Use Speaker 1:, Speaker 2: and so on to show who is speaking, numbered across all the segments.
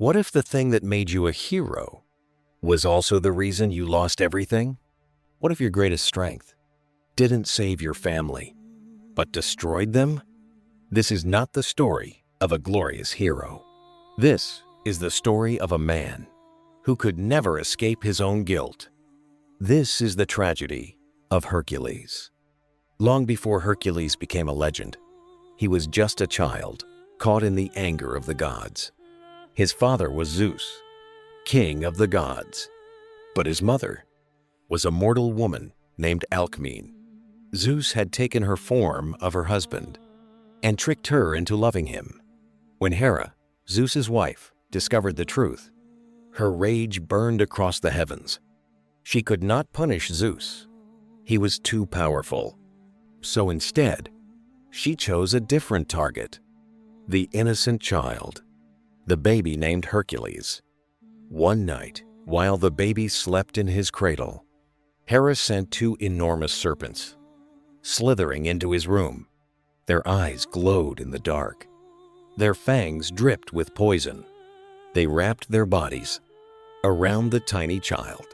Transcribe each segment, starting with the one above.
Speaker 1: What if the thing that made you a hero was also the reason you lost everything? What if your greatest strength didn't save your family, but destroyed them? This is not the story of a glorious hero. This is the story of a man who could never escape his own guilt. This is the tragedy of Hercules. Long before Hercules became a legend, he was just a child caught in the anger of the gods. His father was Zeus, king of the gods, but his mother was a mortal woman named Alcmene. Zeus had taken her form of her husband and tricked her into loving him. When Hera, Zeus's wife, discovered the truth, her rage burned across the heavens. She could not punish Zeus. He was too powerful. So instead, she chose a different target, the innocent child, the baby named Hercules. One night, while the baby slept in his cradle, Hera sent two enormous serpents, slithering into his room. Their eyes glowed in the dark. Their fangs dripped with poison. They wrapped their bodies around the tiny child.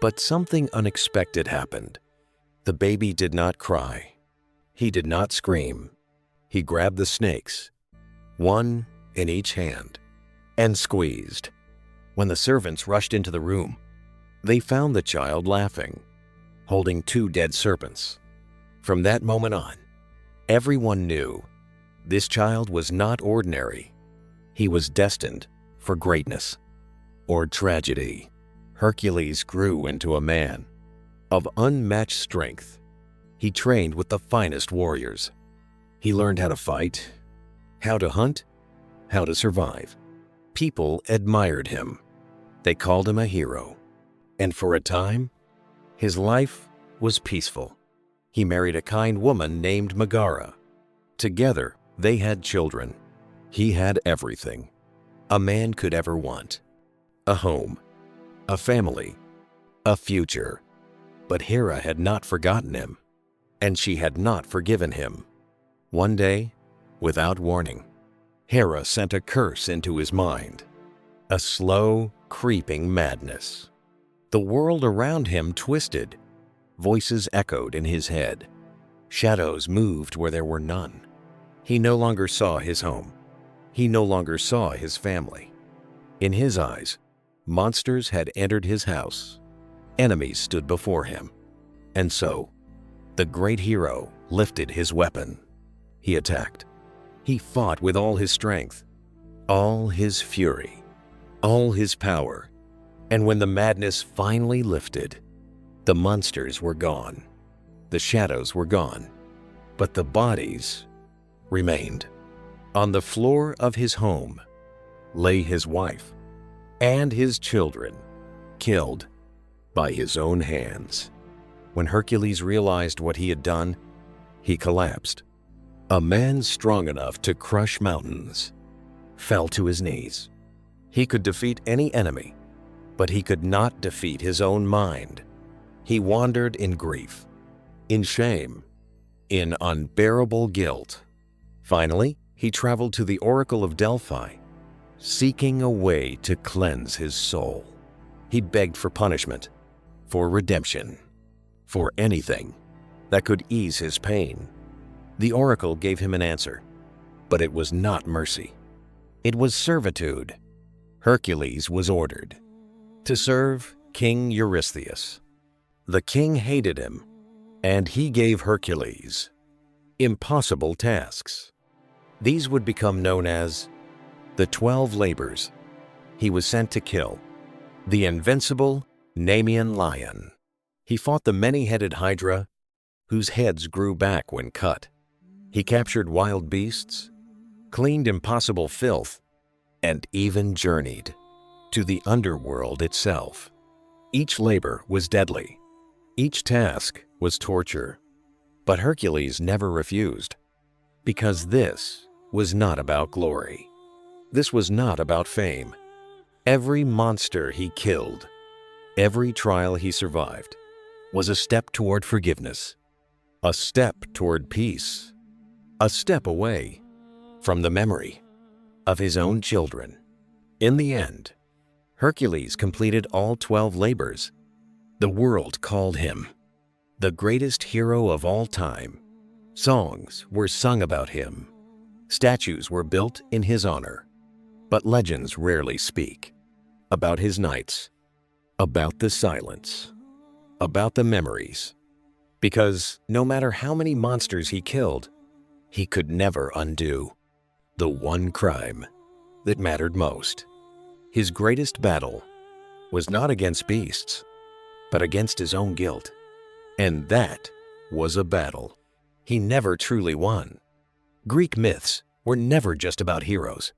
Speaker 1: But something unexpected happened. The baby did not cry. He did not scream. He grabbed the snakes, one in each hand, and squeezed. When the servants rushed into the room, they found the child laughing, holding two dead serpents. From that moment on, everyone knew this child was not ordinary. He was destined for greatness or tragedy. Hercules grew into a man of unmatched strength. He trained with the finest warriors. He learned how to fight, how to hunt, how to survive. People admired him. They called him a hero. And for a time, his life was peaceful. He married a kind woman named Megara. Together, they had children. He had everything a man could ever want: a home, a family, a future. But Hera had not forgotten him, and she had not forgiven him. One day, without warning, Hera sent a curse into his mind, a slow, creeping madness. The world around him twisted. Voices echoed in his head. Shadows moved where there were none. He no longer saw his home. He no longer saw his family. In his eyes, monsters had entered his house. Enemies stood before him. And so, the great hero lifted his weapon. He attacked. He fought with all his strength, all his fury, all his power. And when the madness finally lifted, the monsters were gone. The shadows were gone. But the bodies remained. On the floor of his home lay his wife and his children, killed by his own hands. When Hercules realized what he had done, he collapsed. A man strong enough to crush mountains fell to his knees. He could defeat any enemy, but he could not defeat his own mind. He wandered in grief, in shame, in unbearable guilt. Finally, he traveled to the Oracle of Delphi, seeking a way to cleanse his soul. He begged for punishment, for redemption, for anything that could ease his pain. The oracle gave him an answer, but it was not mercy. It was servitude. Hercules was ordered to serve King Eurystheus. The king hated him, and he gave Hercules impossible tasks. These would become known as the 12 labors. He was sent to kill the invincible Nemean lion. He fought the many-headed hydra, whose heads grew back when cut. He captured wild beasts, cleaned impossible filth, and even journeyed to the underworld itself. Each labor was deadly. Each task was torture. But Hercules never refused, because this was not about glory. This was not about fame. Every monster he killed, every trial he survived, was a step toward forgiveness, a step toward peace, a step away from the memory of his own children. In the end, Hercules completed all 12 labors. The world called him the greatest hero of all time. Songs were sung about him. Statues were built in his honor. But legends rarely speak about his nights, about the silence, about the memories. Because no matter how many monsters he killed, he could never undo the one crime that mattered most. His greatest battle was not against beasts, but against his own guilt. And that was a battle he never truly won. Greek myths were never just about heroes.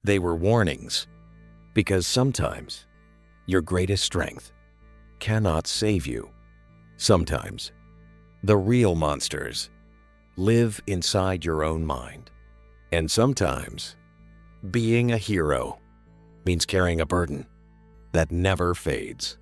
Speaker 1: They were warnings, because sometimes your greatest strength cannot save you. Sometimes the real monsters live inside your own mind. And sometimes being a hero means carrying a burden that never fades.